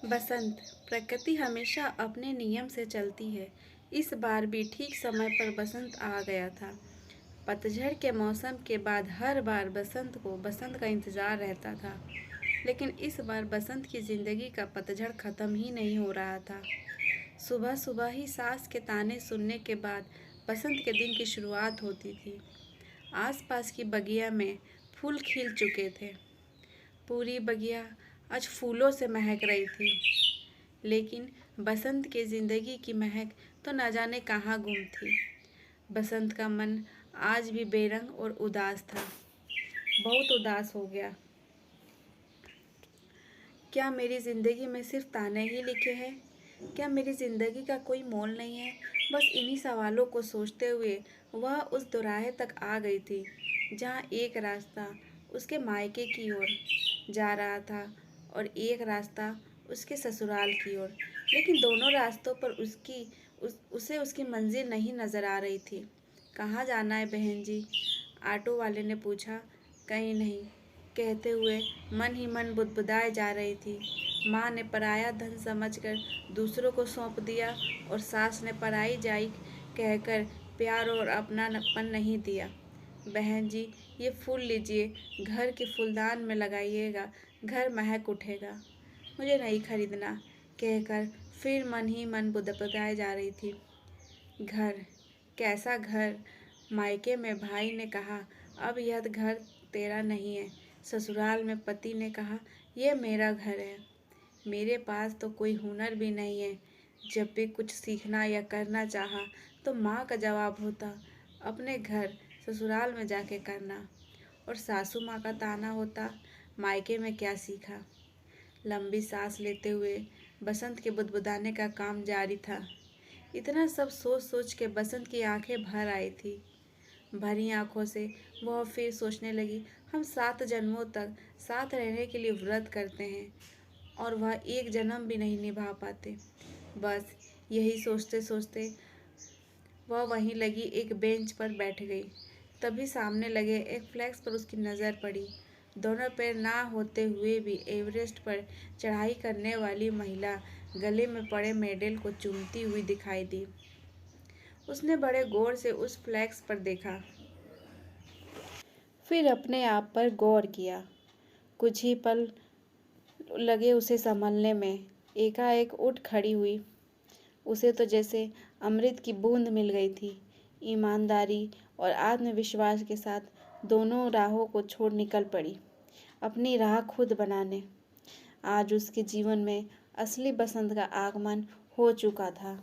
बसंत। प्रकृति हमेशा अपने नियम से चलती है। इस बार भी ठीक समय पर बसंत आ गया था। पतझड़ के मौसम के बाद हर बार बसंत का इंतजार रहता था, लेकिन इस बार बसंत की जिंदगी का पतझड़ खत्म ही नहीं हो रहा था। सुबह सुबह ही सास के ताने सुनने के बाद बसंत के दिन की शुरुआत होती थी। आसपास की बगिया में फूल खिल चुके थे। पूरी बगिया आज फूलों से महक रही थी, लेकिन बसंत के जिंदगी की महक तो न जाने कहाँ गुम थी। बसंत का मन आज भी बेरंग और उदास था। बहुत उदास हो गया। क्या मेरी जिंदगी में सिर्फ ताने ही लिखे हैं? क्या मेरी जिंदगी का कोई मोल नहीं है? बस इन्हीं सवालों को सोचते हुए वह उस दोराहे तक आ गई थी, जहाँ एक रास्ता उसके मायके की ओर जा रहा था और एक रास्ता उसके ससुराल की ओर। लेकिन दोनों रास्तों पर उसे उसकी मंजिल नहीं नजर आ रही थी। कहाँ जाना है बहन जी? ऑटो वाले ने पूछा। कहीं नहीं, कहते हुए मन ही मन बुदबुदाए जा रही थी। माँ ने पराया धन समझकर दूसरों को सौंप दिया और सास ने पराई जाई कहकर प्यार और अपनापन नहीं दिया। बहन जी, ये फूल लीजिए, घर के फूलदान में लगाइएगा, घर महक उठेगा। मुझे नहीं खरीदना, कहकर फिर मन ही मन बुदबुदाए जा रही थी। घर? कैसा घर? मायके में भाई ने कहा, अब यह घर तेरा नहीं है। ससुराल में पति ने कहा, यह मेरा घर है। मेरे पास तो कोई हुनर भी नहीं है। जब भी कुछ सीखना या करना चाहा तो माँ का जवाब होता, अपने घर ससुराल में जाके करना। और सासू माँ का ताना होता, मायके में क्या सीखा। लंबी सांस लेते हुए बसंत के बुदबुदाने का काम जारी था। इतना सब सोच सोच के बसंत की आंखें भर आई थी। भरी आंखों से वह फिर सोचने लगी, हम 7 जन्मों तक साथ रहने के लिए व्रत करते हैं और वह एक जन्म भी नहीं निभा पाते। बस यही सोचते सोचते वह वहीं लगी एक बेंच पर बैठ गई। तभी सामने लगे एक फ्लैक्स पर उसकी नज़र पड़ी। दोनों पैर ना होते हुए भी एवरेस्ट पर चढ़ाई करने वाली महिला गले में पड़े मेडल को चूमती हुई दिखाई दी। उसने बड़े गौर से उस फ्लैक्स पर देखा, फिर अपने आप पर गौर किया। कुछ ही पल लगे उसे संभलने में। एकाएक उठ खड़ी हुई। उसे तो जैसे अमृत की बूंद मिल गई थी। ईमानदारी और आत्मविश्वास के साथ दोनों राहों को छोड़ निकल पड़ी, अपनी राह खुद बनाने। आज उसके जीवन में असली बसंत का आगमन हो चुका था।